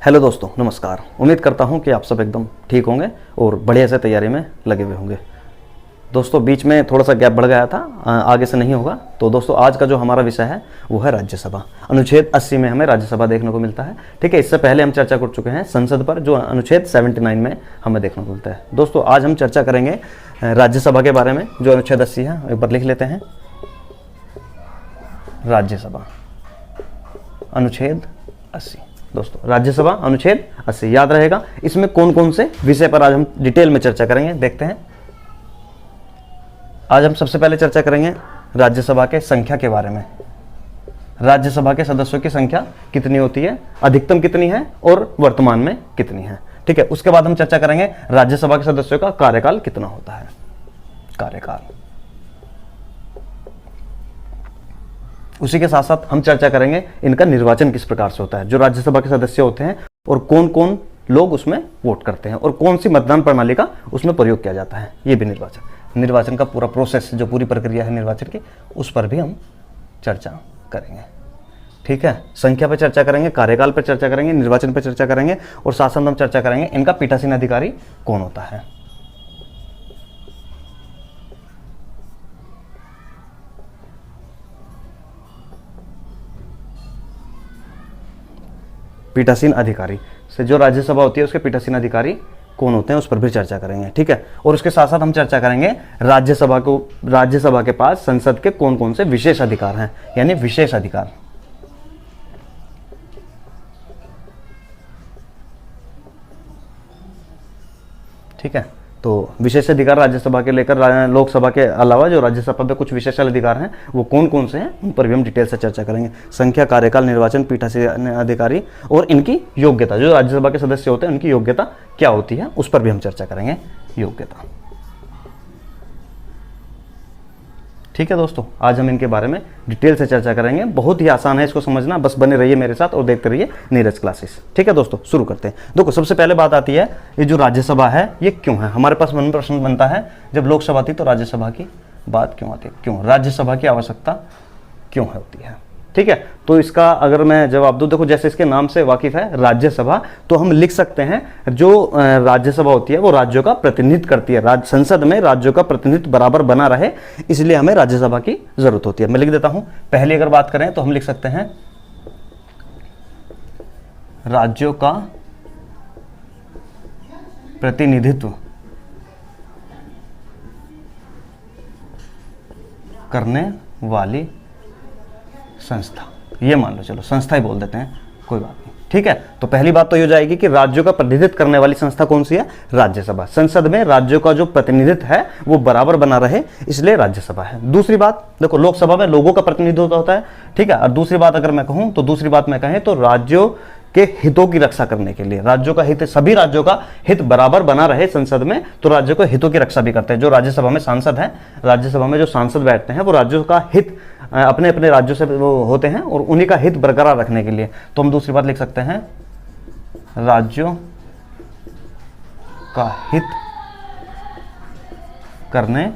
Hello दोस्तों, नमस्कार। उम्मीद करता हूं कि आप सब एकदम ठीक होंगे और बढ़िया से तैयारी में लगे हुए होंगे। दोस्तों, बीच में थोड़ा सा गैप बढ़ गया था, आगे से नहीं होगा। तो दोस्तों, आज का जो हमारा विषय है वो है राज्यसभा। अनुच्छेद 80 में हमें राज्यसभा देखने को मिलता है। ठीक है, इससे पहले हम चर्चा कर चुके हैं संसद पर, जो अनुच्छेद 79 में हमें देखने को मिलता है। दोस्तों, आज हम चर्चा करेंगे राज्यसभा के बारे में, जो अनुच्छेद 80 है। एक बार लिख लेते हैं, राज्यसभा अनुच्छेद 80। दोस्तों, राज्यसभा अनुच्छेद 80 याद रहेगा। इसमें कौन कौन से विषय पर आज हम डिटेल में चर्चा करेंगे, देखते हैं। आज हम सबसे पहले चर्चा करेंगे राज्यसभा के संख्या के बारे में। राज्यसभा के सदस्यों की संख्या कितनी होती है, अधिकतम कितनी है और वर्तमान में कितनी है। ठीक है, उसके बाद हम चर्चा करेंगे राज्यसभा के सदस्यों का कार्यकाल कितना होता है। कार्यकाल, उसी के साथ साथ हम चर्चा करेंगे इनका निर्वाचन किस प्रकार से होता है, जो राज्यसभा के सदस्य होते हैं, और कौन कौन लोग उसमें वोट करते हैं और कौन सी मतदान प्रणाली का उसमें प्रयोग किया जाता है। ये भी निर्वाचन का पूरा प्रोसेस, जो पूरी प्रक्रिया है निर्वाचन की, उस पर भी हम चर्चा करेंगे। ठीक है, संख्या पर चर्चा करेंगे, कार्यकाल पर चर्चा करेंगे, निर्वाचन पर चर्चा करेंगे, और साथ साथ हम चर्चा करेंगे इनका पीठासीन अधिकारी कौन होता है। पीठासीन अधिकारी से जो राज्यसभा होती है उसके पीठासीन अधिकारी कौन होते हैं, उस पर भी चर्चा करेंगे। ठीक है, और उसके साथ साथ हम चर्चा करेंगे राज्यसभा के पास संसद के कौन कौन से विशेष अधिकार हैं, यानी विशेष अधिकार। ठीक है, तो विशेष अधिकार राज्यसभा के लेकर लोकसभा के अलावा जो राज्यसभा पे कुछ विशेष अधिकार हैं वो कौन कौन से हैं, उन पर भी हम डिटेल से चर्चा करेंगे। संख्या, कार्यकाल, निर्वाचन, पीठासीन अधिकारी और इनकी योग्यता, जो राज्यसभा के सदस्य होते हैं उनकी योग्यता क्या होती है, उस पर भी हम चर्चा करेंगे। योग्यता, ठीक है दोस्तों, आज हम इनके बारे में डिटेल से चर्चा करेंगे। बहुत ही आसान है इसको समझना, बस बने रहिए मेरे साथ और देखते रहिए नीरज क्लासेस। ठीक है दोस्तों, शुरू करते हैं। देखो, सबसे पहले बात आती है, ये जो राज्यसभा है ये क्यों है। हमारे पास मन में प्रश्न बनता है, जब लोकसभा थी तो राज्यसभा की बात क्यों आती है, क्यों राज्यसभा की आवश्यकता क्यों होती है। ठीक है, तो इसका अगर मैं जवाब दूं, देखो जैसे इसके नाम से वाकिफ है राज्यसभा, तो हम लिख सकते हैं जो राज्यसभा होती है वो राज्यों का प्रतिनिधित्व करती है। संसद में राज्यों का प्रतिनिधित्व बराबर बना रहे, इसलिए हमें राज्यसभा की जरूरत होती है। मैं लिख देता हूं, पहले अगर बात करें तो हम लिख सकते हैं राज्यों का प्रतिनिधित्व करने वाली संस्था, ये मान लो, चलो संस्था ही बोल देते हैं, कोई बात नहीं। ठीक है, तो पहली बात तो ये हो जाएगी कि राज्यों का प्रतिनिधित्व करने वाली संस्था कौन सी है, राज्यसभा। संसद में राज्यों का जो प्रतिनिधित्व है वो बराबर बना रहे, इसलिए राज्यसभा है। दूसरी बात, देखो लोकसभा में लोगों का प्रतिनिधित्व होता है। ठीक है, और दूसरी बात अगर मैं कहूं, तो दूसरी बात मैं कहें तो राज्यों के हितों की रक्षा करने के लिए, राज्यों का हित, सभी राज्यों का हित बराबर बना रहे संसद में, तो राज्यों के हितों की रक्षा भी करते हैं। जो राज्यसभा में सांसद हैं, राज्यसभा में जो सांसद बैठते हैं वो राज्यों का हित अपने अपने राज्यों से वो होते हैं और उन्हीं का हित बरकरार रखने के लिए, तो हम दूसरी बात लिख सकते हैं राज्यों का हित करने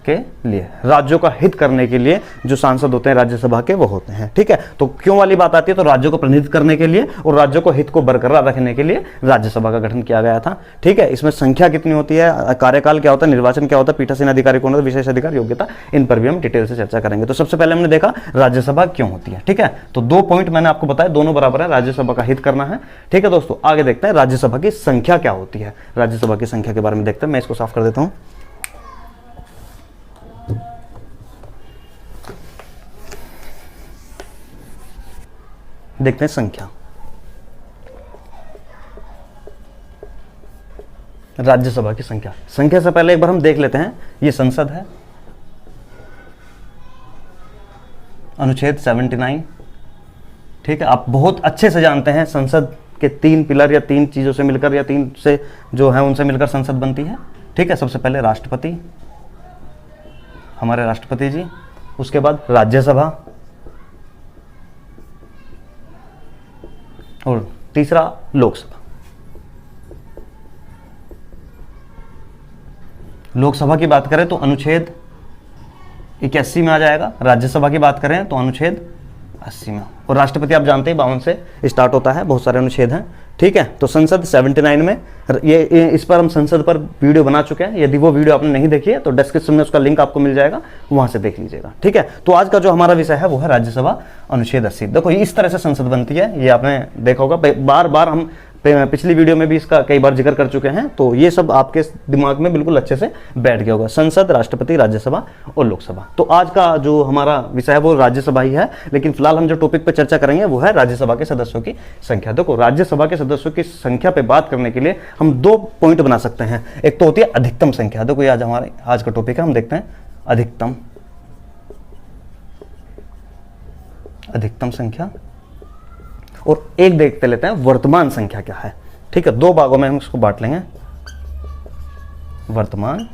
के लिए, राज्यों का हित करने के लिए जो सांसद होते हैं राज्यसभा के वो होते हैं। ठीक है, तो क्यों वाली बात आती है, तो राज्यों को प्रतिनिधित्व करने के लिए और राज्यों को हित को बरकरार रखने के लिए राज्यसभा का गठन किया गया था। ठीक है, इसमें संख्या कितनी होती है, कार्यकाल क्या होता है, निर्वाचन क्या होता है, पीठासीन अधिकारी कौन होता है, विशेष अधिकार, योग्यता, इन पर भी हम डिटेल से चर्चा करेंगे। तो सबसे पहले हमने देखा राज्यसभा क्यों होती है। ठीक है, तो 2 पॉइंट मैंने आपको बताया, दोनों बराबर है, राज्यसभा का हित करना है। ठीक है दोस्तों, आगे देखते हैं राज्यसभा की संख्या क्या होती है। राज्यसभा की संख्या के बारे में देखते हैं, मैं इसको साफ कर देता हूं। देखते हैं संख्या, राज्यसभा की संख्या। संख्या से पहले एक बार हम देख लेते हैं, ये संसद है, अनुच्छेद 79। ठीक है, आप बहुत अच्छे से जानते हैं संसद के 3 पिलर या 3 चीजों से मिलकर या 3 से जो है उनसे मिलकर संसद बनती है। ठीक है, सबसे पहले राष्ट्रपति, हमारे राष्ट्रपति जी, उसके बाद राज्यसभा, और तीसरा लोकसभा। लोकसभा की बात करें तो अनुच्छेद 81 में आ जाएगा, राज्यसभा की बात करें तो अनुच्छेद 80 में, और राष्ट्रपति आप जानते हैं 52 से स्टार्ट होता है, बहुत सारे अनुच्छेद हैं। ठीक है, तो संसद 79 में, ये इस पर हम संसद पर वीडियो बना चुके हैं, यदि वो वीडियो आपने नहीं देखी है तो डिस्क्रिप्शन में उसका लिंक आपको मिल जाएगा, वहां से देख लीजिएगा। ठीक है, तो आज का जो हमारा विषय है वो है राज्यसभा अनुच्छेद 80। देखो इस तरह से संसद बनती है, ये आपने देखा होगा, बार बार हम पिछली वीडियो में भी इसका कई बार जिक्र कर चुके हैं, तो ये सब आपके दिमाग में बिल्कुल अच्छे से बैठ गया होगा, संसद, राष्ट्रपति, राज्यसभा और लोकसभा। तो आज का जो हमारा विषय है वो राज्यसभा ही है, लेकिन फिलहाल हम जो टॉपिक पे चर्चा करेंगे वो है राज्यसभा के सदस्यों की संख्या। देखो राज्यसभा के सदस्यों की संख्या पे बात करने के लिए हम 2 पॉइंट बना सकते हैं। एक तो होती है अधिकतम संख्या, देखो ये आज हमारे आज का टॉपिक है, हम देखते हैं अधिकतम संख्या, और एक देखते लेते हैं वर्तमान संख्या क्या है। ठीक है, 2 भागों में हम इसको बांट लेंगे, वर्तमान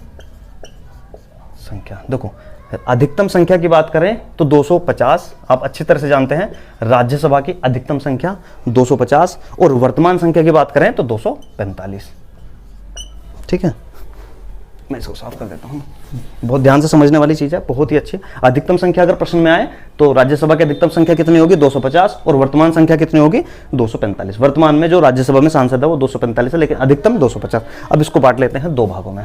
संख्या। देखो अधिकतम संख्या की बात करें तो 250, आप अच्छी तरह से जानते हैं राज्यसभा की अधिकतम संख्या 250, और वर्तमान संख्या की बात करें तो 245। ठीक है, मैं इसको साफ कर देता हूँ, बहुत ध्यान से समझने वाली चीज है, बहुत ही अच्छी। अधिकतम संख्या अगर प्रश्न में आए तो राज्यसभा की अधिकतम संख्या कितनी होगी, 250, और वर्तमान संख्या कितनी होगी, 245। वर्तमान में जो राज्यसभा में सांसद है वो 245 है, लेकिन अधिकतम 250। अब इसको बांट लेते हैं 2 भागों में।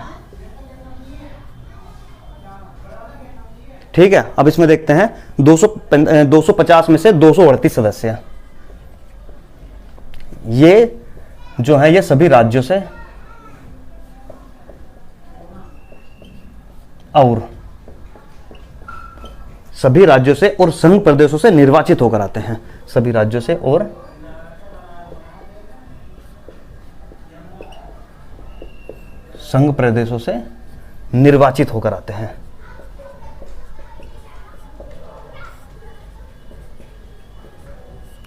ठीक है, अब इसमें देखते हैं 250 में से 238 सदस्य हैं, ये जो है ये सभी राज्यों से और संघ प्रदेशों से निर्वाचित होकर आते हैं, सभी राज्यों से और संघ प्रदेशों से निर्वाचित होकर आते हैं।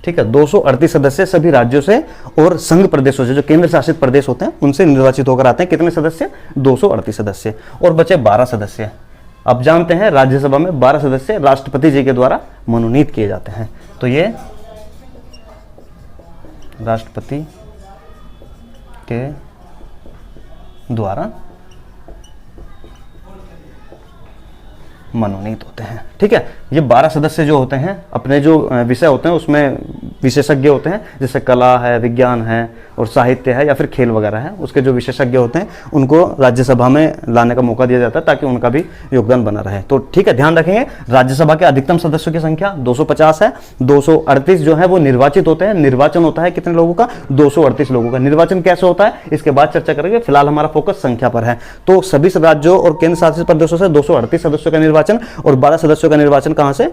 ठीक है, 238 सदस्य सभी राज्यों से और संघ प्रदेशों से, जो केंद्र शासित प्रदेश होते हैं उनसे निर्वाचित होकर आते हैं। कितने सदस्य, 238 सदस्य, और बचे 12 सदस्य। आप जानते हैं राज्यसभा में 12 सदस्य राष्ट्रपति जी के द्वारा मनोनीत किए जाते हैं, तो ये राष्ट्रपति के द्वारा मनोनीत होते हैं। ठीक है, ये 12 सदस्य जो होते हैं अपने जो विषय होते हैं उसमें विशेषज्ञ होते हैं, जैसे कला है, विज्ञान है और साहित्य है या फिर खेल वगैरह है, उसके जो विशेषज्ञ होते हैं उनको राज्यसभा में लाने का मौका दिया जाता है ताकि उनका भी योगदान बना रहे। तो ठीक है, ध्यान रखेंगे राज्यसभा के अधिकतम सदस्यों की संख्या 250 है, 238 जो है वो निर्वाचित होते हैं। निर्वाचन होता है कितने लोगों का, 238 लोगों का। निर्वाचन कैसे होता है इसके बाद चर्चा करेंगे, फिलहाल हमारा फोकस संख्या पर है। तो सभी राज्यों और केंद्र शासित प्रदेशों से 238 सदस्यों का निर्वाचन और 12 सदस्यों का निर्वाचन कहां से,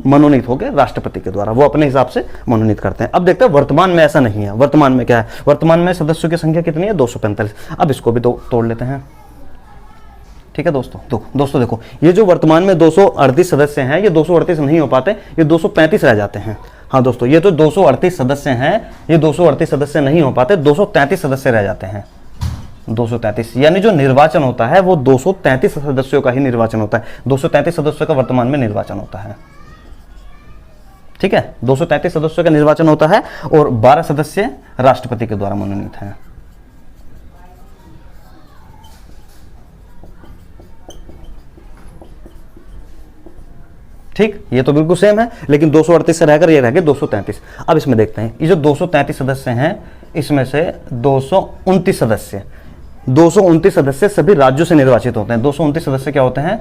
मनोनीत हो गए राष्ट्रपति के द्वारा, वो अपने हिसाब से मनोनीत करते हैं। अब देखते हैं वर्तमान में ऐसा नहीं है। वर्तमान में क्या है, वर्तमान में सदस्यों की संख्या कितनी है, 245। अब इसको भी तोड़ लेते हैं। ठीक है दोस्तों देखो ये जो वर्तमान में 238 सदस्य हैं, ये 238 नहीं हो पाते, ये 235 रह जाते हैं। हाँ दोस्तों, ये तो 238 सदस्य हैं, ये 238 सदस्य नहीं हो पाते, 233 सदस्य रह जाते हैं। 233 यानी जो निर्वाचन होता है वो 233 सदस्यों का ही निर्वाचन होता है। 233 सदस्यों का वर्तमान में निर्वाचन होता है। ठीक है, 233 सदस्यों का निर्वाचन होता है और 12 सदस्य राष्ट्रपति के द्वारा मनोनीत हैं। ठीक, ये तो बिल्कुल सेम है, लेकिन 238 से रहकर ये रह गए 233। अब इसमें देखते हैं, ये जो 233 सदस्य हैं इसमें से 229 सदस्य सभी राज्यों से निर्वाचित होते हैं। 229 सदस्य क्या होते हैं,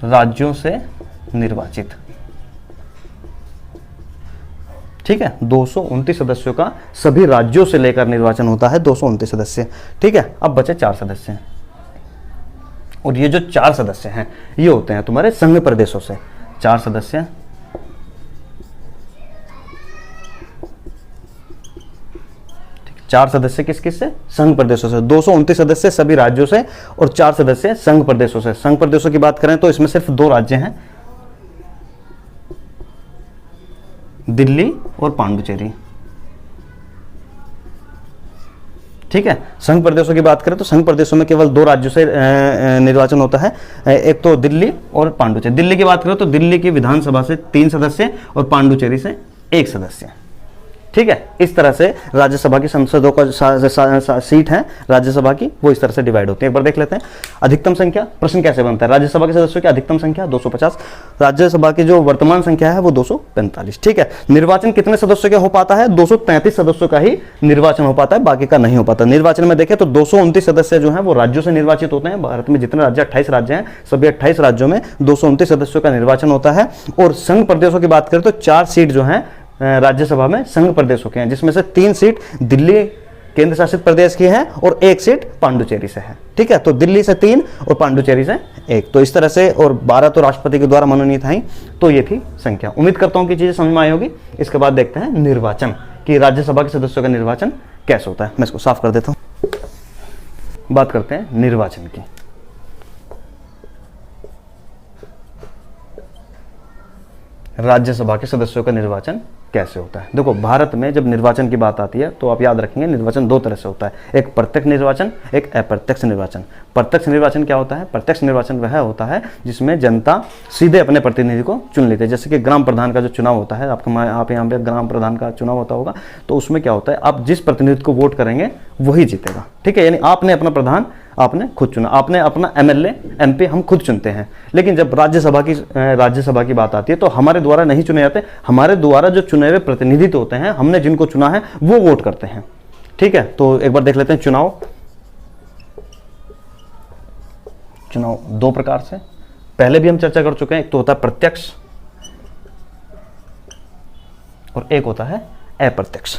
राज्यों से निर्वाचित। ठीक है, 229 सदस्यों का सभी राज्यों से लेकर निर्वाचन होता है, 229 सदस्य। ठीक है, अब बचे 4 सदस्य, और ये जो 4 सदस्य हैं ये होते हैं तुम्हारे संघ प्रदेशों से। 4 सदस्य किस किस से, संघ प्रदेशों से। 229 सदस्य सभी राज्यों से और 4 सदस्य संघ प्रदेशों से। संघ प्रदेशों की बात करें तो इसमें सिर्फ 2 राज्य हैं, दिल्ली और पांडुचेरी। ठीक है, संघ प्रदेशों की बात करें तो संघ प्रदेशों में केवल 2 राज्यों से निर्वाचन होता है, एक तो दिल्ली और पांडुचेरी। दिल्ली की बात करें तो दिल्ली की विधानसभा से 3 सदस्य और पांडुचेरी से 1 सदस्य। ठीक है, इस तरह से राज्यसभा की संसदों का सीट है राज्यसभा की, वो इस तरह से डिवाइड होती है। एक बार देख लेते हैं अधिकतम संख्या, प्रश्न कैसे बनता है। राज्यसभा के सदस्यों की अधिकतम संख्या 250, राज्यसभा की जो वर्तमान संख्या है वो 245। ठीक है, निर्वाचन कितने सदस्यों का हो पाता है, 233 सदस्यों का ही निर्वाचन हो पाता है, बाकी का नहीं हो पाता। निर्वाचन में देखें तो 229 सदस्य जो हैं वो राज्यों से निर्वाचित होते हैं। भारत में जितने राज्य 28 राज्य हैं, सभी 28 राज्यों में 229 सदस्यों का निर्वाचन होता है। और संघ प्रदेशों की बात करें तो 4 सीट जो हैं राज्यसभा में संघ प्रदेशों के हैं, जिसमें से 3 सीट दिल्ली केंद्र शासित प्रदेश की है और 1 सीट पांडुचेरी से है। ठीक है, तो दिल्ली से 3 और पांडुचेरी से 1, तो इस तरह से, और 12 तो राष्ट्रपति के द्वारा मनोनीत हैं। तो ये थी संख्या। उम्मीद करता हूं कि चीजें समझ में आई होगी। इसके बाद देखते हैं निर्वाचन, कि राज्यसभा के सदस्यों का निर्वाचन कैसे होता है। मैं इसको साफ कर देता हूं। बात करते हैं निर्वाचन की। राज्यसभा के सदस्यों का निर्वाचन कैसे होता है। देखो, भारत में जब निर्वाचन की बात आती है तो आप याद रखेंगे निर्वाचन 2 तरह से होता है, एक प्रत्यक्ष निर्वाचन, एक अप्रत्यक्ष निर्वाचन। प्रत्यक्ष निर्वाचन क्या होता है, प्रत्यक्ष निर्वाचन वह होता है जिसमें जनता सीधे अपने प्रतिनिधि को चुन लेती है। जैसे कि ग्राम प्रधान का जो चुनाव होता है, आप यहाँ पे ग्राम प्रधान का चुनाव होता होगा, तो उसमें क्या होता है, आप जिस प्रतिनिधि को वोट करेंगे वही जीतेगा। ठीक है, यानी आपने अपना प्रधान आपने खुद चुना, आपने अपना एमएलए एमपी हम खुद चुनते हैं। लेकिन जब राज्यसभा की बात आती है तो हमारे द्वारा नहीं चुने जाते, हमारे द्वारा जो चुने हुए प्रतिनिधि होते हैं, हमने जिनको चुना है वो वोट करते हैं। ठीक है, तो एक बार देख लेते हैं चुनाव 2 प्रकार से, पहले भी हम चर्चा कर चुके हैं। एक तो होता है प्रत्यक्ष और एक होता है अप्रत्यक्ष।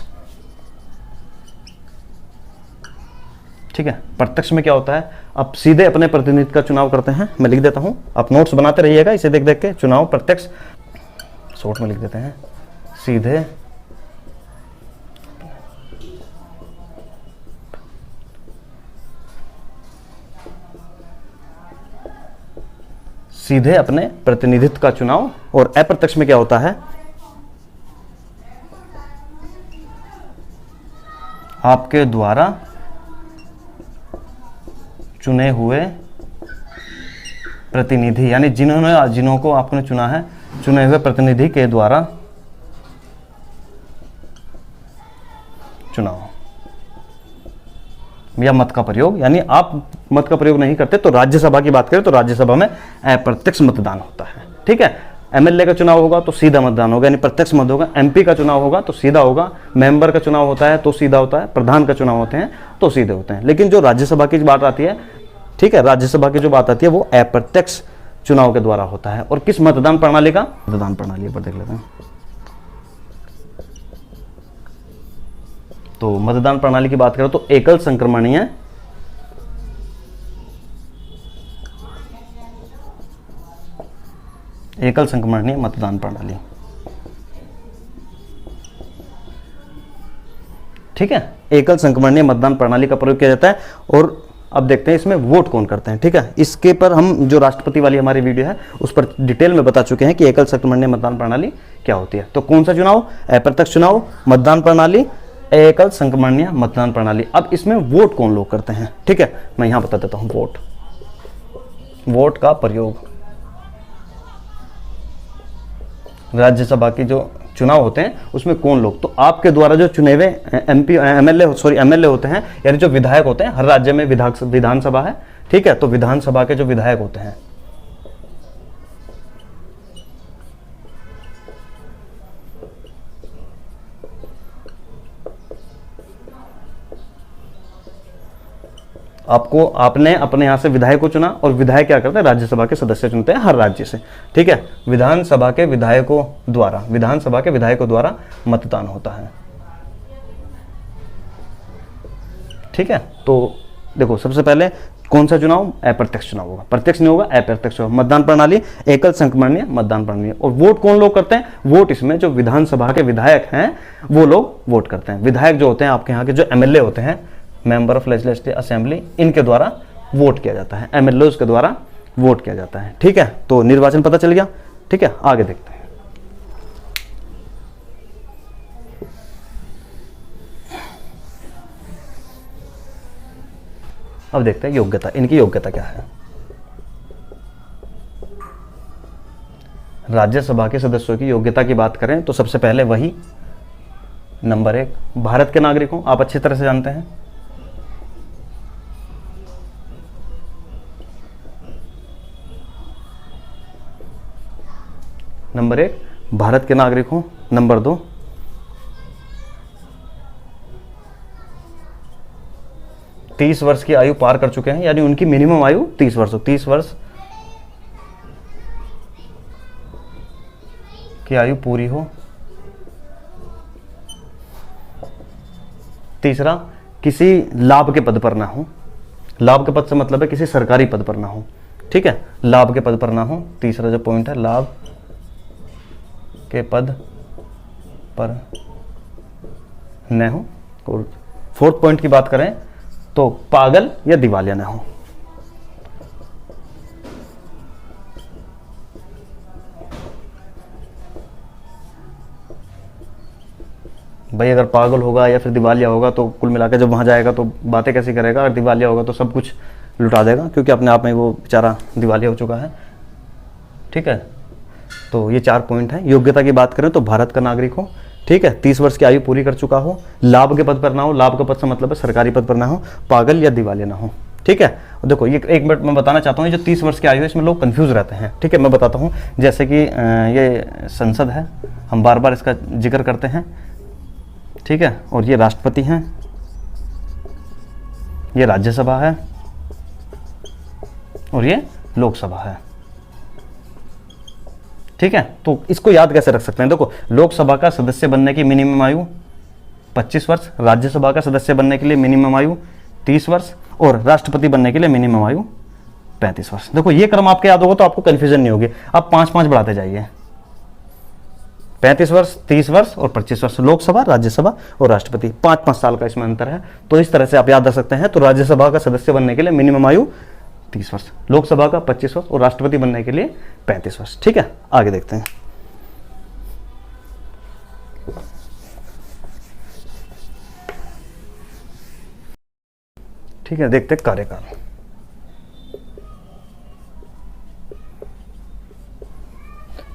ठीक है, प्रत्यक्ष में क्या होता है, आप सीधे अपने प्रतिनिधि का चुनाव करते हैं। मैं लिख देता हूं, आप नोट्स बनाते रहिएगा इसे देख देख के। चुनाव प्रत्यक्ष, शॉर्ट में लिख देते हैं, सीधे अपने प्रतिनिधित्व का चुनाव। और अप्रत्यक्ष में क्या होता है, आपके द्वारा चुने हुए प्रतिनिधि, यानी जिन्हों को आपने चुना है, चुने हुए प्रतिनिधि के द्वारा चुनाव या मत का प्रयोग। यानी आप मत का प्रयोग नहीं करते। तो राज्यसभा की बात करें तो राज्यसभा में अप्रत्यक्ष मतदान होता है। ठीक है, एमएलए का चुनाव होगा तो सीधा मतदान होगा, यानी प्रत्यक्ष मत होगा। एमपी का चुनाव होगा तो सीधा होगा, मेंबर का चुनाव होता है तो सीधा होता है, प्रधान का चुनाव होते हैं तो सीधे होते हैं। लेकिन जो राज्यसभा की बात आती है, ठीक है, राज्यसभा की जो बात आती है वो अप्रत्यक्ष चुनाव के द्वारा होता है। और किस मतदान प्रणाली का, मतदान प्रणाली पर देख लेते हैं। तो मतदान प्रणाली की बात करें तो एकल संक्रमणीय मतदान प्रणाली। ठीक है, एकल संक्रमणीय मतदान प्रणाली का प्रयोग किया जाता है। और अब देखते हैं इसमें वोट कौन करते हैं। ठीक है, इसके पर हम जो राष्ट्रपति वाली हमारी वीडियो है उस पर डिटेल में बता चुके हैं कि एकल संक्रमणीय मतदान प्रणाली क्या होती है। तो कौन सा चुनाव, अप्रत्यक्ष चुनाव, मतदान प्रणाली, एकल संक्रमणीय मतदान प्रणाली। अब इसमें वोट कौन लोग करते हैं। ठीक है, मैं यहां बता देता हूं वोट का प्रयोग। राज्यसभा की जो चुनाव होते हैं उसमें कौन लोग, तो आपके द्वारा जो चुने हुए एमएलए होते हैं, यानी जो विधायक होते हैं, हर राज्य में विधानसभा है। ठीक है, तो विधानसभा के जो विधायक होते हैं, आपने अपने यहां से विधायक को चुना और विधायक क्या करते हैं, राज्यसभा के सदस्य चुनते हैं हर राज्य से। ठीक है, विधानसभा के विधायकों द्वारा मतदान होता है। ठीक है, तो देखो सबसे पहले कौन सा चुनाव, अप्रत्यक्ष चुनाव होगा, प्रत्यक्ष नहीं होगा, अप्रत्यक्ष होगा। मतदान प्रणाली एकल संक्रमणीय मतदान प्रणाली। और वोट कौन लोग करते हैं, वोट इसमें जो विधानसभा के विधायक हैं वो लोग वोट करते हैं। विधायक जो होते हैं आपके यहाँ के जो एमएलए होते हैं, मेंबर ऑफ लेजिस्लेटिव असेंबली, इनके द्वारा वोट किया जाता है, एमएलए के द्वारा वोट किया जाता है। ठीक है, तो निर्वाचन पता चल गया। ठीक है, आगे देखते हैं। अब देखते हैं योग्यता, इनकी योग्यता क्या है। राज्यसभा के सदस्यों की योग्यता की बात करें तो सबसे पहले वही नंबर 1 भारत के नागरिक हो, आप अच्छी तरह से जानते हैं। नंबर 1 भारत के नागरिक हो। नंबर 2 30 वर्ष की आयु पार कर चुके हैं, यानी उनकी मिनिमम आयु 30 वर्ष हो, 30 वर्ष की आयु पूरी हो। तीसरा, किसी लाभ के पद पर ना हो। लाभ के पद से मतलब है किसी सरकारी पद पर ना हो, ठीक है, लाभ के पद पर ना हो। तीसरा जो पॉइंट है, लाभ के पद पर न हो। और फोर्थ पॉइंट की बात करें तो पागल या दिवालिया ना हो। भाई अगर पागल होगा या फिर दिवालिया होगा तो कुल मिलाकर जब वहां जाएगा तो बातें कैसी करेगा, अगर दिवालिया होगा तो सब कुछ लुटा देगा, क्योंकि अपने आप में वो बेचारा दिवालिया हो चुका है, ठीक है। तो ये 4 पॉइंट हैं। योग्यता की बात करें तो भारत का नागरिक हो, ठीक है, 30 वर्ष की आयु पूरी कर चुका हो, लाभ के पद पर ना हो, लाभ का पद से मतलब है सरकारी पद पर ना हो, पागल या दिवालिया ना हो, ठीक है। देखो ये एक मिनट मैं बताना चाहता हूँ, ये जो 30 वर्ष की आयु है इसमें लोग कंफ्यूज रहते हैं, ठीक है, मैं बताता हूँ। जैसे कि ये संसद है, हम बार बार इसका जिक्र करते हैं, ठीक है, और ये राष्ट्रपति हैं, ये राज्यसभा है और ये लोकसभा है, ठीक है। तो इसको याद कैसे रख सकते हैं, देखो लोकसभा का सदस्य बनने की मिनिमम आयु 25 वर्ष, राज्यसभा का सदस्य बनने के लिए मिनिमम आयु 30 वर्ष और राष्ट्रपति बनने के लिए मिनिमम आयु 35 वर्ष। देखो ये क्रम आपके याद होगा तो आपको कंफ्यूजन नहीं होगी। आप 5-5 बढ़ाते जाइए, 35 वर्ष, 30 वर्ष और 25 वर्ष, लोकसभा, राज्यसभा और राष्ट्रपति, 5-5 साल का इसमें अंतर है। तो इस तरह से आप याद रख सकते हैं। तो राज्यसभा का सदस्य बनने के लिए मिनिमम आयु 30 वर्ष, लोकसभा का 25 वर्ष और राष्ट्रपति बनने के लिए 35 वर्ष, ठीक है। आगे देखते हैं। ठीक है, देखते हैं कार्यकाल।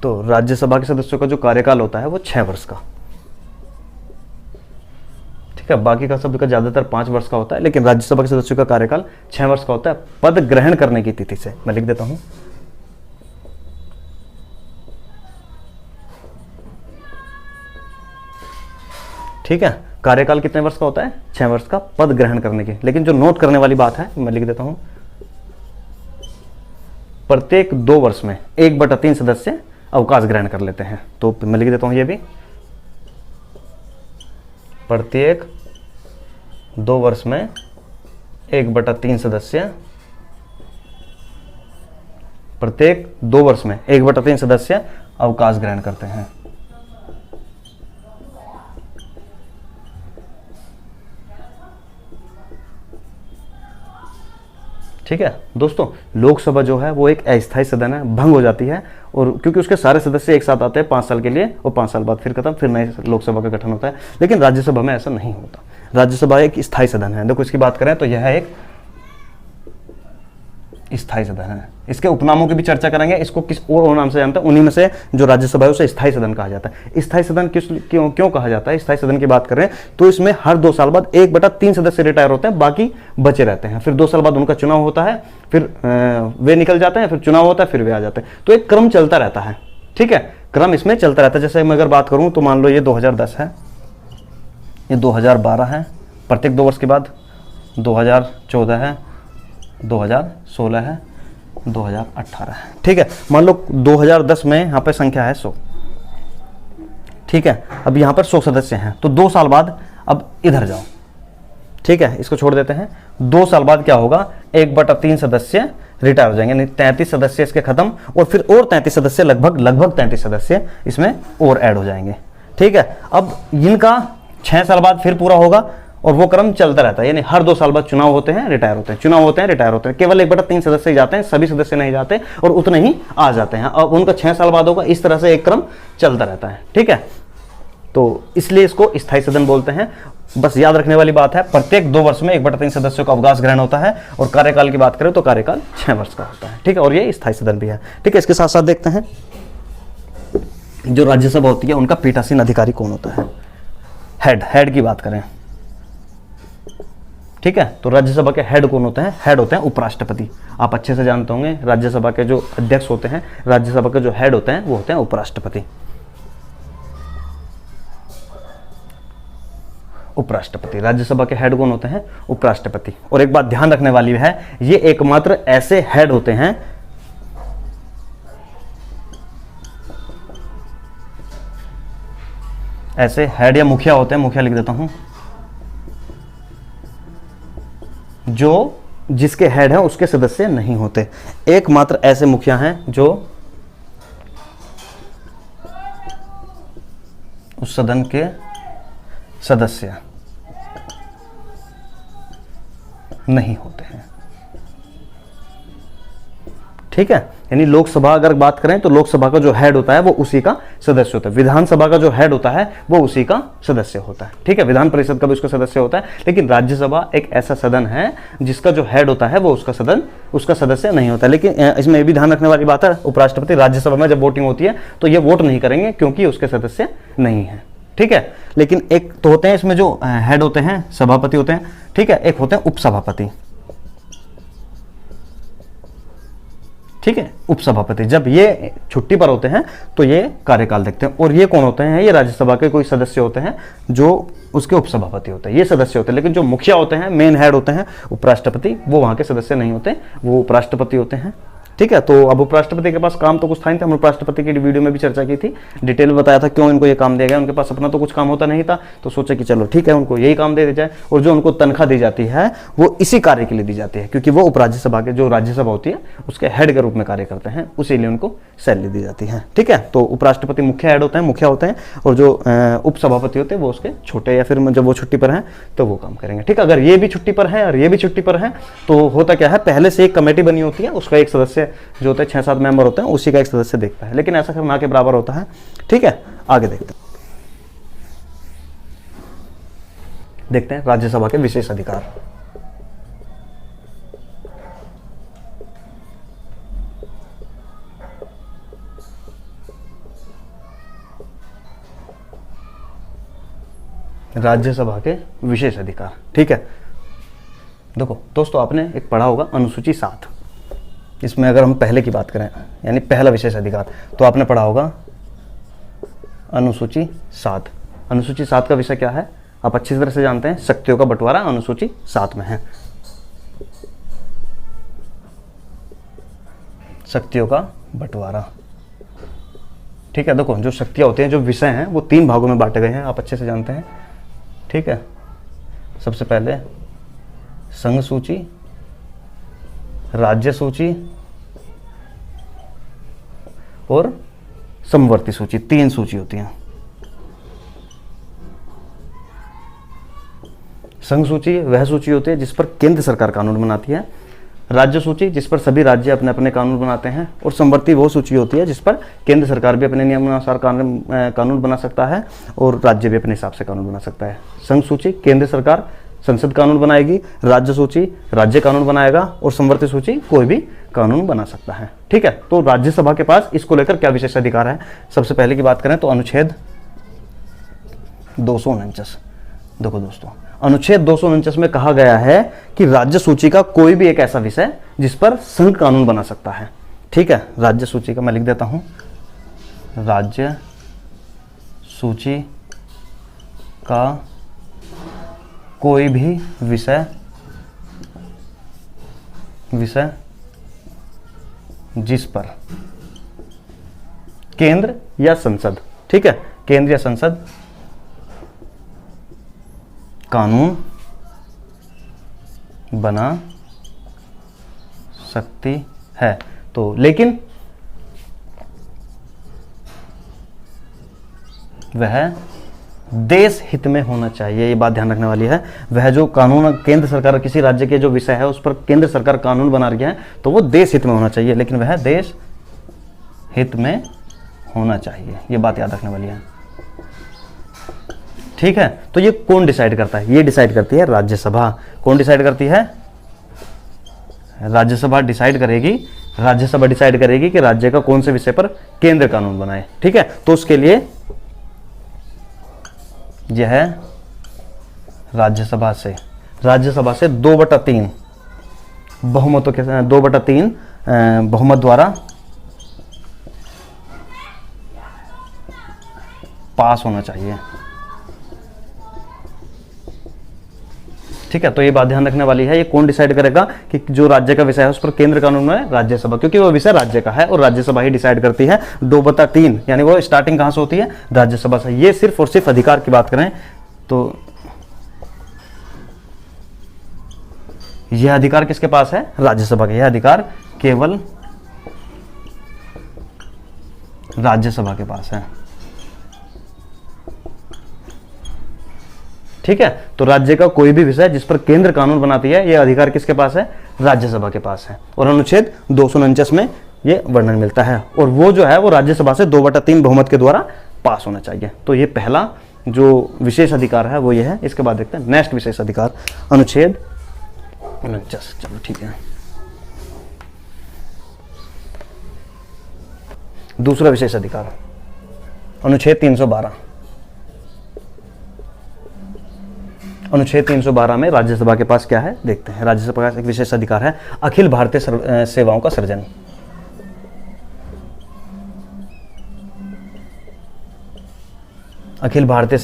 तो राज्यसभा के सदस्यों का जो कार्यकाल होता है वो 6 वर्ष का, ठीक है, बाकी का सबका ज्यादातर 5 वर्ष का होता है, लेकिन राज्यसभा के सदस्यों का कार्यकाल 6 वर्ष का होता है, पद ग्रहण करने की तिथि से। मैं लिख देता हूं, ठीक है, कार्यकाल कितने वर्ष का होता है, 6 वर्ष का, पद ग्रहण करने की। लेकिन जो नोट करने वाली बात है, मैं लिख देता हूं, प्रत्येक 2 वर्ष में 1/3 सदस्य अवकाश ग्रहण कर लेते हैं। तो मैं लिख देता हूं ये भी, प्रत्येक 2 वर्ष में 1/3 सदस्य, प्रत्येक 2 वर्ष में 1/3 सदस्य अवकाश ग्रहण करते हैं। ठीक है दोस्तों, लोकसभा जो है वो एक अस्थायी सदन है, भंग हो जाती है, और क्योंकि उसके सारे सदस्य एक साथ आते हैं 5 साल के लिए और 5 साल बाद फिर खत्म, फिर नए लोकसभा का गठन होता है। लेकिन राज्यसभा में ऐसा नहीं होता, राज्यसभा एक स्थायी सदन है। देखो इसकी बात करें तो यह एक स्थायी सदन है। इसके उपनामों की भी चर्चा करेंगे, इसको किस और नाम से जानते हैं, उन्हीं में से जो राज्यसभा है उसे स्थायी सदन कहा जाता है। स्थायी सदन क्यों कहा जाता है, स्थायी सदन की बात करें तो इसमें हर 2 साल बाद 1/3 सदस्य रिटायर होते हैं, बाकी बचे रहते हैं। फिर 2 साल बाद उनका चुनाव होता है, फिर वे निकल जाते हैं, फिर चुनाव होता है, फिर वे आ जाते हैं। तो एक क्रम चलता रहता है, ठीक है, क्रम इसमें चलता रहता है। जैसे मैं अगर बात करूं तो मान लो ये 2010 है, ये 2012 है, प्रत्येक 2 वर्ष के बाद 2014 है, 2016 है, 2018 है, ठीक है। मान लो 2010 में यहाँ पे संख्या है 100, ठीक है, अब यहाँ पर 100 सदस्य हैं, तो 2 साल बाद अब इधर जाओ, ठीक है, इसको छोड़ देते हैं। 2 साल बाद क्या होगा, 1/3 सदस्य रिटायर हो जाएंगे, यानी 33 सदस्य इसके खत्म, और फिर और 33 सदस्य, लगभग 33 सदस्य इसमें और ऐड हो जाएंगे, ठीक है। अब इनका 6 साल बाद फिर पूरा होगा और वो क्रम चलता रहता है, यानी हर 2 साल बाद चुनाव होते हैं, रिटायर होते हैं, चुनाव होते हैं, रिटायर होते हैं। केवल 1/3 सदस्य ही जाते हैं, सभी सदस्य नहीं जाते, और उतने ही आ जाते हैं। अब उनका 6 साल बाद होगा, इस तरह से एक क्रम चलता रहता है, ठीक है। तो इसलिए इसको स्थायी सदन बोलते हैं। बस याद रखने वाली बात है, प्रत्येक 2 वर्ष में 1/3 सदस्यों का अवकाश ग्रहण होता है, और कार्यकाल की बात करें तो कार्यकाल 6 वर्ष का होता है, ठीक है, और ये स्थायी सदन भी है, ठीक है। इसके साथ साथ देखते हैं जो राज्यसभा होती है उनका पीठासीन अधिकारी कौन होता है हेड की बात करें, ठीक है, तो राज्यसभा के हेड कौन होते हैं? हेड होते हैं उपराष्ट्रपति। आप अच्छे से जानते होंगे राज्यसभा के जो अध्यक्ष होते हैं, राज्यसभा के जो हेड होते हैं वो होते हैं उपराष्ट्रपति। उपराष्ट्रपति, राज्यसभा के हेड कौन होते हैं? उपराष्ट्रपति। और एक बात ध्यान रखने वाली है, ये एकमात्र ऐसे हेड होते हैं ऐसे हेड या मुखिया होते हैं, मुखिया लिख देता हूं, जो जिसके हेड है उसके सदस्य नहीं होते। एकमात्र ऐसे मुखिया हैं जो उस सदन के सदस्य नहीं होते हैं, ठीक है। यानी लोकसभा अगर बात करें तो लोकसभा का जो हेड होता है वो उसी का सदस्य होता है, विधानसभा का जो हेड होता है वो उसी का सदस्य होता है, ठीक है। विधान परिषद का भी उसका सदस्य होता है, लेकिन राज्यसभा एक ऐसा सदन है जिसका जो हेड होता है वो उसका सदस्य नहीं होता। लेकिन इसमें ये भी ध्यान रखने वाली बात है, उपराष्ट्रपति राज्यसभा में जब वोटिंग होती है तो ये वोट नहीं करेंगे क्योंकि उसके सदस्य नहीं है, ठीक है। लेकिन एक तो होते हैं इसमें जो हेड होते हैं, सभापति होते हैं, ठीक है, एक होते हैं उपसभापति, ठीक है। उपसभापति जब ये छुट्टी पर होते हैं तो ये कार्यकाल देखते हैं। और ये कौन होते हैं? ये राज्यसभा के कोई सदस्य होते हैं जो उसके उपसभापति होते हैं, ये सदस्य होते हैं। लेकिन जो मुखिया होते हैं, मेन हेड होते हैं उपराष्ट्रपति, वो वहां के सदस्य नहीं होते, वो उपराष्ट्रपति होते हैं, ठीक है। तो अब उपराष्ट्रपति के पास काम तो कुछ था नहीं था, हम उपराष्ट्रपति की वीडियो में भी चर्चा की थी, डिटेल में बताया था क्यों इनको ये काम दिया गया। उनके पास अपना तो कुछ काम होता नहीं था, तो सोचा कि चलो ठीक है उनको यही काम दे दिया जाए। और जो उनको तनख्वाह दी जाती है वो इसी कार्य के लिए दी जाती है, क्योंकि वो उपराज्यसभा के जो राज्यसभा होती है उसके हेड के रूप में कार्य करते हैं, उसी लिए उनको सैलरी दी जाती है, ठीक है। तो उपराष्ट्रपति मुख्य हेड होते हैं, मुखिया होते हैं, और जो उपसभापति होते हैं वो उसके छोटे, या फिर जब वो छुट्टी पर हैं तो वो काम करेंगे, ठीक है। अगर ये भी छुट्टी पर है और ये भी छुट्टी पर है तो होता क्या है, पहले से एक कमेटी बनी होती है, उसका एक सदस्य जो होता है, 6-7 मेंबर होते हैं, उसी का एक सदस्य देखता है। लेकिन ऐसा ना के बराबर होता है, ठीक है। आगे देखते हैं राज्यसभा के विशेष अधिकार। राज्यसभा के विशेष अधिकार, ठीक है। देखो दोस्तों, आपने एक पढ़ा होगा अनुसूची 7, इसमें अगर हम पहले की बात करें, यानी पहला विशेष अधिकार, तो आपने पढ़ा होगा अनुसूची 7। अनुसूची 7 का विषय क्या है आप अच्छी तरह से जानते हैं, शक्तियों का बंटवारा अनुसूची 7 में है। शक्तियों का बंटवारा, ठीक है। देखो जो शक्तियां होती हैं, जो विषय हैं, वो 3 भागों में बांटे गए हैं, आप अच्छे से जानते हैं, ठीक है। सबसे पहले संघ सूची, राज्य सूची और समवर्ती सूची, 3 सूची होती हैं। संघ सूची वह सूची होती है जिस पर केंद्र सरकार कानून बनाती है, राज्य सूची जिस पर सभी राज्य अपने अपने कानून बनाते हैं, और समवर्ती वो सूची होती है जिस पर केंद्र सरकार भी अपने नियमानुसार कानून बना सकता है और राज्य भी अपने हिसाब से कानून बना सकता है। संघ सूची केंद्र सरकार संसद कानून बनाएगी, राज्य सूची राज्य कानून बनाएगा, और समवर्ती सूची कोई भी कानून बना सकता है, ठीक है। तो राज्यसभा के पास इसको लेकर क्या विशेष अधिकार है? सबसे पहले की बात करें तो अनुच्छेद 249। देखो दोस्तों, अनुच्छेद 249 में कहा गया है कि राज्य सूची का कोई भी एक ऐसा विषय जिस पर संघ कानून बना सकता है, ठीक है। राज्य सूची का मैं लिख देता हूं, राज्य सूची का कोई भी विषय जिस पर केंद्र या संसद, ठीक है, केंद्र या संसद कानून बना सकती है। तो लेकिन वह देश हित में होना चाहिए, ये बात ध्यान रखने वाली है। वह जो कानून केंद्र सरकार किसी राज्य के जो विषय है उस पर केंद्र सरकार कानून बना रही है तो वो देश हित में होना चाहिए, लेकिन वह देश हित में होना चाहिए, ये बात याद रखने वाली है, ठीक है। तो ये कौन डिसाइड करता है? ये डिसाइड करती है राज्यसभा। कौन डिसाइड करती है? राज्यसभा डिसाइड करेगी। राज्यसभा डिसाइड करेगी कि राज्य का कौन से विषय पर केंद्र कानून बनाए, ठीक है। तो उसके लिए यह राज्यसभा से 2/3 बहुमतों के 2/3 बहुमत द्वारा पास होना चाहिए। ठीक है, तो ये बात ध्यान रखने वाली है। ये कौन डिसाइड करेगा कि जो राज्य का विषय है उस पर केंद्र कानून में राज्यसभा, क्योंकि वो विषय राज्य का है और राज्यसभा ही डिसाइड करती है। 2/3 यानी वो स्टार्टिंग कहां से होती है? राज्यसभा से। ये सिर्फ और सिर्फ अधिकार की बात करें तो यह अधिकार किसके पास है? राज्यसभा का। यह अधिकार केवल राज्यसभा के पास है। ठीक है, तो राज्य का कोई भी विषय जिस पर केंद्र कानून बनाती है, यह अधिकार किसके पास है? राज्यसभा के पास है। और अनुच्छेद 249 में यह वर्णन मिलता है। और वो जो है वो राज्यसभा से 2/3 बहुमत के द्वारा पास होना चाहिए। तो ये पहला जो विशेष अधिकार है वो ये है। इसके बाद देखते हैं नेक्स्ट विशेष अधिकार, अनुच्छेद 49। चलो ठीक है, दूसरा विशेष अधिकार, अनुच्छेद 312। अनुच्छेद 312 में राज्यसभा के पास क्या है देखते हैं। राज्यसभा का एक विशेष अधिकार है अखिल भारतीय सेवाओं का सृजन। अखिल भारतीय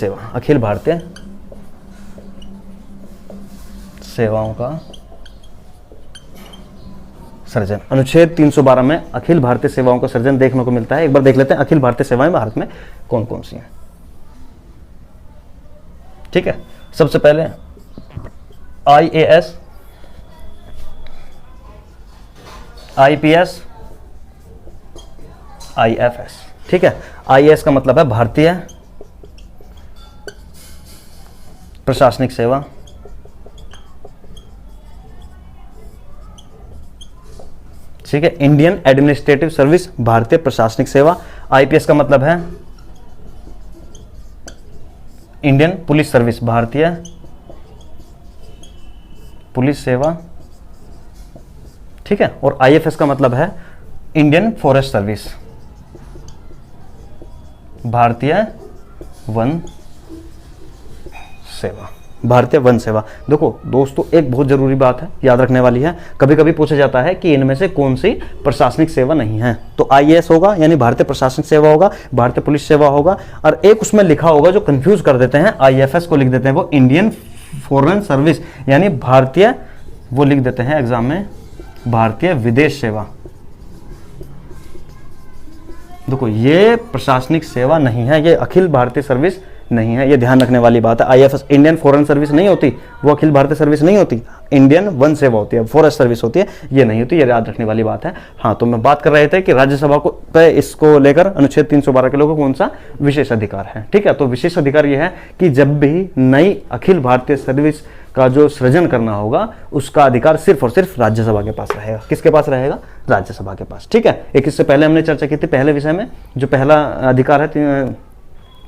सेवाओं का सृजन। अनुच्छेद 312 में अखिल भारतीय सेवाओं का सृजन देखने को मिलता है। एक बार देख लेते हैं अखिल भारतीय सेवाएं भारत में कौन कौन सी हैं। ठीक है, सबसे पहले IAS, IPS, IFS। ठीक है, IAS का मतलब है भारतीय प्रशासनिक सेवा। ठीक है, इंडियन एडमिनिस्ट्रेटिव सर्विस, भारतीय प्रशासनिक सेवा। IPS का मतलब है इंडियन पुलिस सर्विस, भारतीय पुलिस सेवा। ठीक है, और IFS का मतलब है इंडियन फॉरेस्ट सर्विस, भारतीय वन सेवा। भारतीय वन सेवा। देखो दोस्तों, एक बहुत जरूरी बात है याद रखने वाली है। कभी कभी पूछा जाता है कि इनमें से कौन सी प्रशासनिक सेवा नहीं है, तो IAS होगा यानी भारतीय प्रशासनिक सेवा होगा, भारतीय पुलिस सेवा होगा, और एक उसमें लिखा होगा जो कंफ्यूज कर देते हैं, IFS को लिख देते हैं वो इंडियन फॉरेन सर्विस, यानी भारतीय, वो लिख देते हैं एग्जाम में भारतीय विदेश सेवा। देखो ये प्रशासनिक सेवा नहीं है, ये अखिल भारतीय सर्विस नहीं है, ये ध्यान रखने वाली बात है। IFS इंडियन फॉरेन सर्विस नहीं होती, वो अखिल भारतीय सर्विस नहीं होती, इंडियन वन सेवा होती है, फॉरेस्ट सर्विस होती है, ये नहीं होती, ये याद रखने वाली बात है। हाँ, तो मैं बात कर रहे थे कि राज्यसभा को पे इसको लेकर अनुच्छेद 312 के लोगों को कौन सा विशेष अधिकार है। ठीक है, तो विशेष अधिकार ये है कि जब भी नई अखिल भारतीय सर्विस का जो सृजन करना होगा उसका अधिकार सिर्फ और सिर्फ राज्यसभा के पास रहेगा। किसके पास रहेगा? राज्यसभा के पास। ठीक है, एक इससे पहले हमने चर्चा की थी पहले विषय में, जो पहला अधिकार है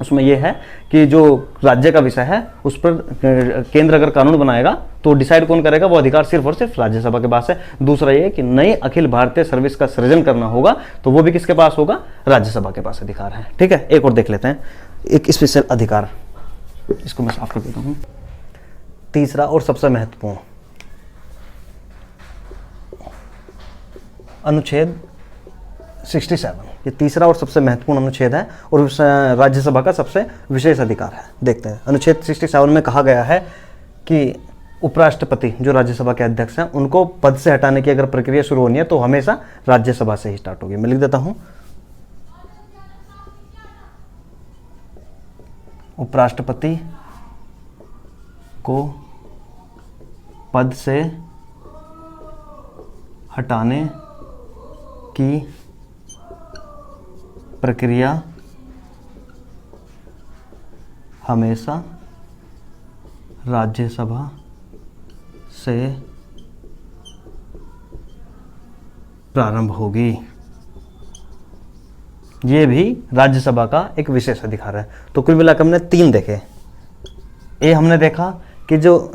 उसमें यह है कि जो राज्य का विषय है उस पर केंद्र अगर कानून बनाएगा तो डिसाइड कौन करेगा? वो अधिकार सिर्फ और सिर्फ राज्यसभा के पास है। दूसरा ये कि नई अखिल भारतीय सर्विस का सृजन करना होगा तो वो भी किसके पास होगा? राज्यसभा के पास अधिकार है। ठीक है, एक और देख लेते हैं, एक स्पेशल अधिकार, इसको मैं साफ कर देता हूं। तीसरा और सबसे महत्वपूर्ण, अनुच्छेद 67, ये तीसरा और सबसे महत्वपूर्ण अनुच्छेद है और राज्यसभा का सबसे विशेष अधिकार है। देखते हैं, अनुच्छेद 67 में कहा गया है कि उपराष्ट्रपति जो राज्यसभा के अध्यक्ष हैं उनको पद से हटाने की अगर प्रक्रिया शुरू होनी है तो हमेशा राज्यसभा से ही स्टार्ट होगी। मैं लिख देता हूं, उपराष्ट्रपति को पद से हटाने की प्रक्रिया हमेशा राज्यसभा से प्रारंभ होगी। ये भी राज्यसभा का एक विशेष अधिकार है। तो कुल मिलाकर हमने 3 देखे। ए हमने देखा कि जो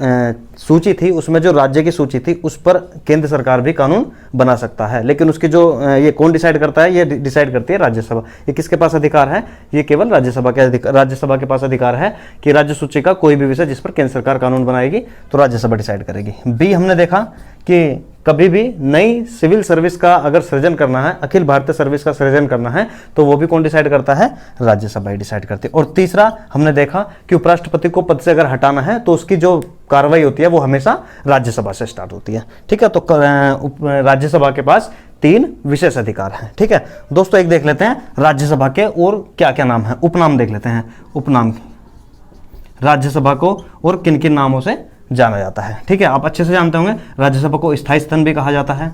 सूची थी उसमें जो राज्य की सूची थी उस पर केंद्र सरकार भी कानून बना सकता है, लेकिन उसकी जो ये कौन डिसाइड करता है, ये डिसाइड करती है राज्यसभा। ये किसके पास अधिकार है, ये केवल राज्यसभा के पास अधिकार है कि राज्य सूची का कोई भी विषय जिस पर केंद्र सरकार कानून बनाएगी तो राज्यसभा डिसाइड करेगी। बी हमने देखा कि कभी भी नई सिविल सर्विस का अगर सृजन करना है, अखिल भारतीय सर्विस का सृजन करना है, तो वो भी कौन डिसाइड करता है, राज्यसभा ही डिसाइड करती है। और तीसरा हमने देखा कि उपराष्ट्रपति को पद से अगर हटाना है तो उसकी जो कार्रवाई होती है वो हमेशा राज्यसभा से स्टार्ट होती है। ठीक है, तो राज्यसभा के पास 3 विशेष अधिकार हैं। ठीक है दोस्तों, एक देख लेते हैं राज्यसभा के और क्या क्या नाम है, उपनाम देख लेते हैं। उपनाम, राज्यसभा को और किन किन नामों से जाना जाता है। ठीक है, आप अच्छे से जानते होंगे राज्यसभा को स्थायी सदन भी कहा जाता है।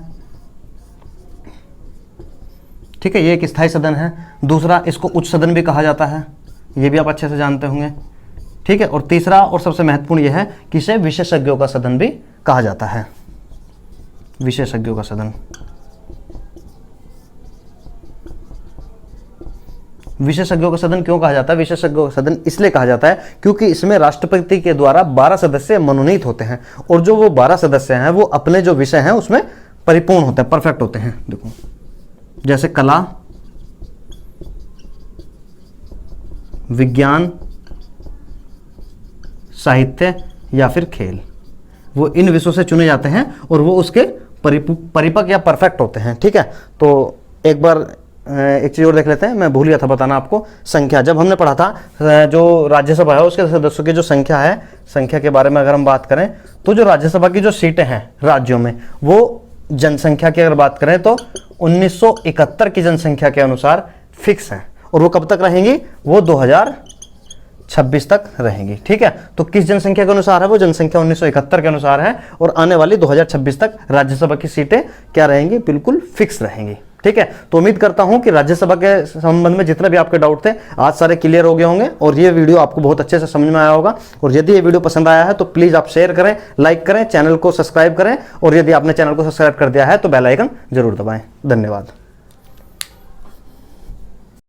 ठीक है, ये एक स्थायी सदन है। दूसरा, इसको उच्च सदन भी कहा जाता है, ये भी आप अच्छे से जानते होंगे। ठीक है, और तीसरा और सबसे महत्वपूर्ण यह है कि इसे विशेषज्ञों का सदन भी कहा जाता है। विशेषज्ञों का सदन, विशेषज्ञों का सदन क्यों कहा जाता है, विशेषज्ञों का सदन इसलिए कहा जाता है क्योंकि इसमें राष्ट्रपति के द्वारा 12 सदस्य मनोनीत होते हैं और जो वो 12 सदस्य हैं वो अपने जो विषय हैं उसमें परिपूर्ण होते हैं, परफेक्ट होते हैं। देखो जैसे कला, विज्ञान, साहित्य या फिर खेल, वो इन विषयों से चुने जाते हैं और वो उसके परिपक्व या परफेक्ट होते हैं। ठीक है, तो एक बार एक चीज और देख लेते हैं, मैं भूल गया था बताना आपको, संख्या। जब हमने पढ़ा था जो राज्यसभा है उसके सदस्यों की जो संख्या है, संख्या के बारे में अगर हम बात करें तो जो राज्यसभा की जो सीटें हैं राज्यों में वो जनसंख्या की अगर बात करें तो 1971 की जनसंख्या के अनुसार फिक्स है और वो कब तक रहेंगी, वो 2026 तक रहेंगी। ठीक है, तो किस जनसंख्या के अनुसार है, वो जनसंख्या 1971 के अनुसार है और आने वाली 2026 तक राज्यसभा की सीटें क्या रहेंगी, बिल्कुल फिक्स रहेंगी। ठीक है, तो उम्मीद करता हूं कि राज्यसभा के संबंध में जितने भी आपके डाउट थे आज सारे क्लियर हो गए होंगे और ये वीडियो आपको बहुत अच्छे से समझ में आया होगा। और यदि ये वीडियो पसंद आया है तो प्लीज आप शेयर करें, लाइक करें, चैनल को सब्सक्राइब करें और यदि आपने चैनल को सब्सक्राइब कर दिया है तो बेल आइकन जरूर दबाएं। धन्यवाद।